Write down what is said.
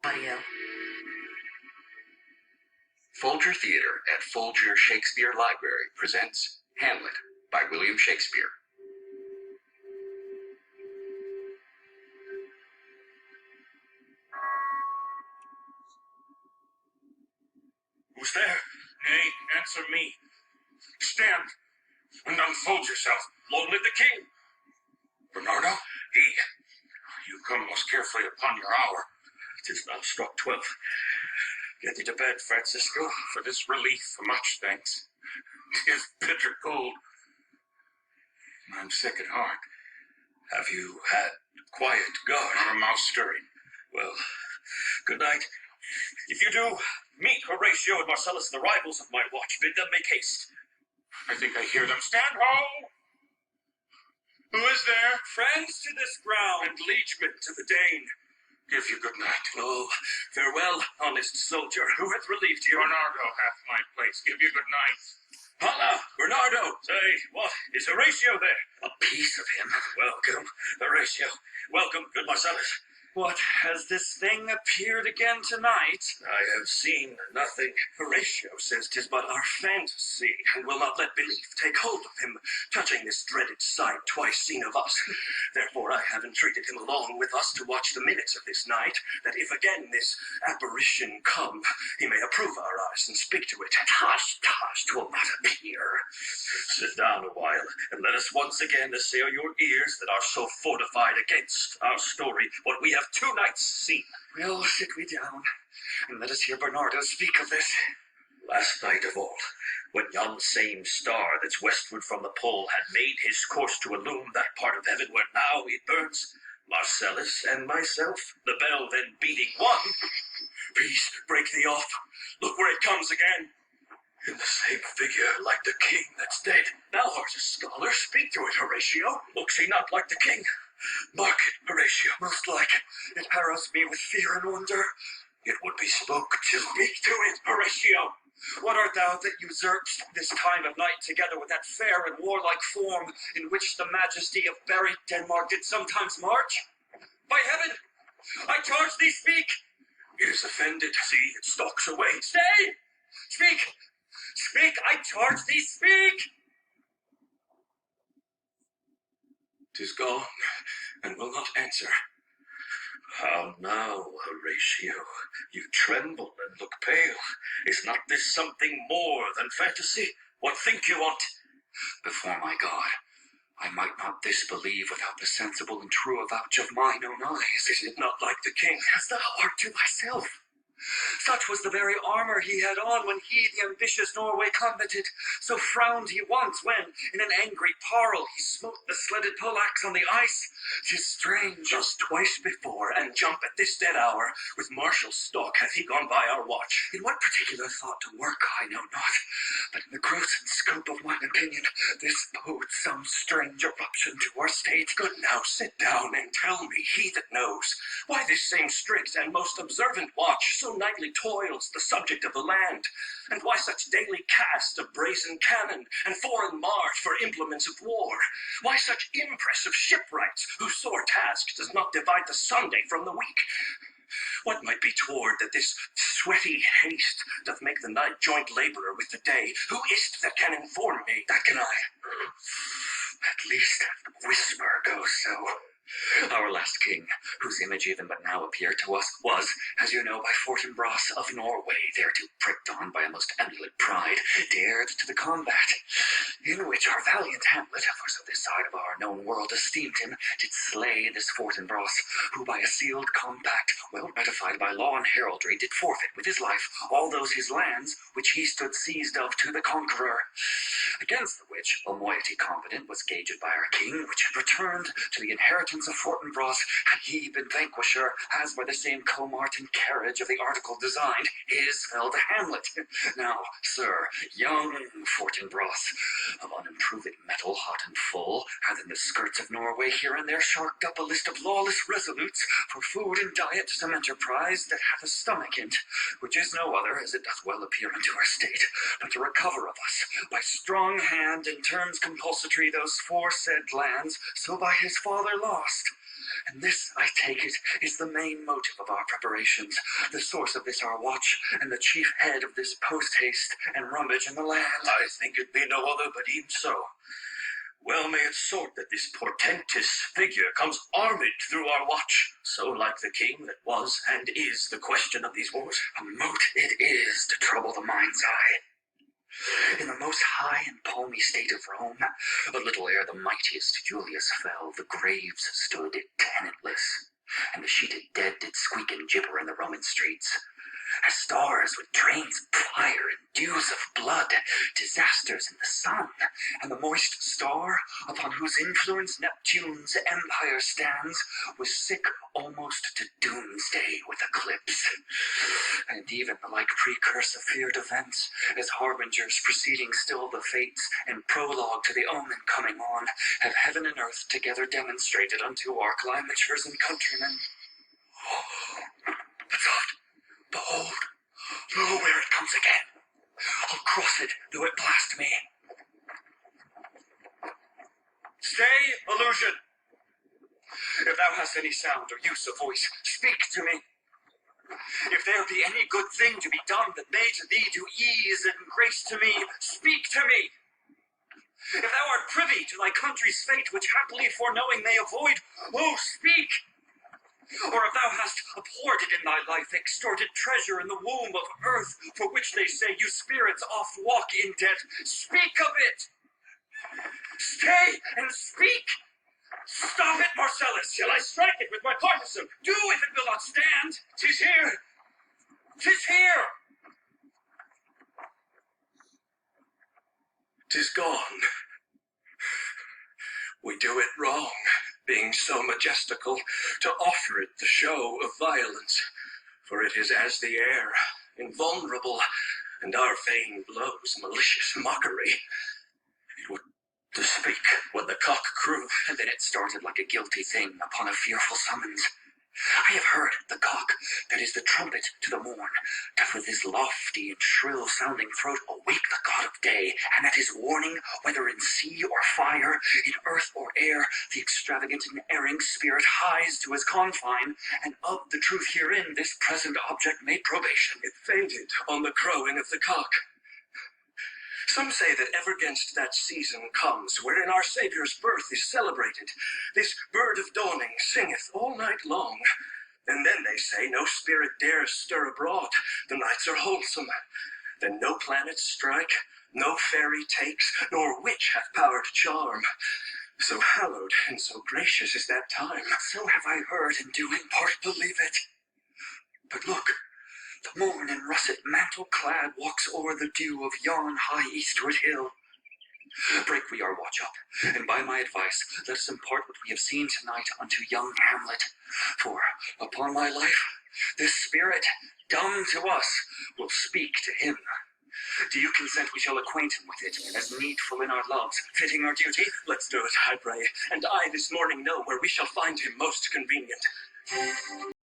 Audio. Folger Theater at Folger Shakespeare Library presents Hamlet by William Shakespeare. Who's there? Nay, answer me. Stand and unfold yourself. Long live the king! Bernardo? You come most carefully upon your hour. 'Tis now struck 12. Get thee to bed, Francisco. For this relief, much thanks. 'Tis bitter cold. I'm sick at heart. Have you had quiet guard? Not a mouse stirring. Well, good night. If you do meet Horatio and Marcellus, the rivals of my watch, bid them make haste. I think I hear them. Stand ho! Who is there? Friends to this ground, and liegemen to the Dane. Give you good night. Oh, farewell, honest soldier. Who hath relieved you? Bernardo hath my place. Give you good night. Holla, Bernardo! Say, what, is Horatio there? A piece of him. Welcome, Horatio. Welcome, good Marcellus. What, has this thing appeared again tonight? I have seen nothing. Horatio says 'tis but our fantasy, and will not let belief take hold of him, touching this dreaded sight twice seen of us. Therefore I have entreated him along with us to watch the minutes of this night, that if again this apparition come, he may approve our eyes and speak to it. Tush, 'twill not appear. Sit down a while, and let us once again assail your ears that are so fortified against our story, what we have 2 nights seen. Well, sit we down, and let us hear Bernardo speak of this. Last night of all, when yon same star that's westward from the pole had made his course to illume that part of heaven where now it burns, Marcellus and myself, the bell then beating one, peace, break thee off, look where it comes again. In the same figure, like the king that's dead. Thou art a scholar, speak to it, Horatio. Looks he not like the king? Mark it, Horatio. Most like. It harrows me with fear and wonder. It would be spoke to. Speak to it, Horatio. What art thou that usurpst this time of night together with that fair and warlike form in which the majesty of buried Denmark did sometimes march? By heaven, I charge thee, speak. It is offended. See, it stalks away. Stay! Speak! Speak, I charge thee, speak! 'Tis gone, and will not answer. How now, Horatio? You tremble and look pale. Is not this something more than fantasy? What think you on't? Before my God, I might not this believe without the sensible and true avouch of mine own eyes. Is it not like the king, as thou art to thyself? Such was the very armor he had on when he the ambitious Norway combated. So frowned he once when, in an angry parle, he smote the sledded poleaxe on the ice. 'Tis strange, just twice before, and jump at this dead hour, with martial stalk hath he gone by our watch. In what particular thought to work, I know not, but in the gross and scope of mine opinion, this bodes some strange eruption to our state. Good, now sit down and tell me, he that knows, why this same strict and most observant watch so nightly toils the subject of the land, and why such daily cast of brazen cannon and foreign march for implements of war? Why such impress of shipwrights, whose sore task does not divide the Sunday from the week? What might be toward that this sweaty haste doth make the night joint laborer with the day? Who is't that can inform me? That can I. At least whisper goes so. Our last king, whose image even but now appeared to us, was, as you know, by Fortinbras of Norway, thereto pricked on by a most emulate pride, dared to the combat, in which our valiant Hamlet, for so this side of our known world esteemed him, did slay this Fortinbras, who by a sealed compact, well ratified by law and heraldry, did forfeit with his life all those his lands which he stood seized of to the conqueror. Against the which, a moiety competent was gauged by our king, which had returned to the inheritance of Fortinbras, had he been vanquisher, as by the same comart and carriage of the article designed, his fell to Hamlet. Now, sir, young Fortinbras, of unimproved metal, hot and full, hath in the skirts of Norway here and there sharked up a list of lawless resolutes for food and diet some enterprise that hath a stomach in't, which is no other, as it doth well appear unto our state, but to recover of us, by strong hand in terms compulsatory, those foresaid lands, so by his father lost. And this, I take it, is the main motive of our preparations, the source of this our watch, and the chief head of this post-haste and rummage in the land. I think it be no other but e'en so. Well may it sort that this portentous figure comes armed through our watch, so like the king that was and is the question of these wars. A mote it is to trouble the mind's eye. In the most high and palmy state of Rome, a little ere the mightiest Julius fell, the graves stood tenantless, and the sheeted dead did squeak and gibber in the Roman streets. As stars with trains of fire and dews of blood, disasters in the sun, and the moist star, upon whose influence Neptune's empire stands, was sick almost to doomsday with eclipse. And even the like precursor of feared events, as harbingers preceding still the fates, and prologue to the omen coming on, have heaven and earth together demonstrated unto our climatures and countrymen. But soft! Behold, lo, where it comes again. I'll cross it, though it blast me. Stay, illusion! If thou hast any sound or use of voice, speak to me. If there be any good thing to be done that may to thee do ease and grace to me, speak to me. If thou art privy to thy country's fate, which happily foreknowing may avoid, oh, speak! Or if thou hast abhorred in thy life extorted treasure in the womb of earth, for which they say you spirits oft walk in debt, speak of it! Stay and speak! Stop it, Marcellus! Shall I strike it with my partisan? Do if it will not stand! 'Tis here! 'Tis here! 'Tis gone. We do it wrong, being so majestical, to offer it the show of violence, for it is as the air, invulnerable, and our vain blows malicious mockery. It would to speak when the cock crew, And then it started like a guilty thing upon a fearful summons. I have heard the cock, that is the trumpet to the morn, doth with his lofty and shrill sounding throat awake the god of day, and at his warning, whether in sea or fire, in earth or air, the extravagant and erring spirit hies to his confine, and of the truth herein this present object made probation. it fainted on the crowing of the cock. Some say that ever 'gainst that season comes, wherein our Saviour's birth is celebrated, this bird of dawning singeth all night long. And then they say no spirit dares stir abroad, the nights are wholesome. Then no planets strike, no fairy takes, nor witch hath power to charm. So hallowed and so gracious is that time. So have I heard, and do in part believe it. But look, the morn in russet mantle clad walks o'er the dew of yon high eastward hill. Break we our watch up, and by my advice let us impart what we have seen tonight unto young Hamlet. For, upon my life, this spirit, dumb to us, will speak to him. Do you consent we shall acquaint him with it, as needful in our loves, fitting our duty? Let's do it, I pray, and I this morning know where we shall find him most convenient.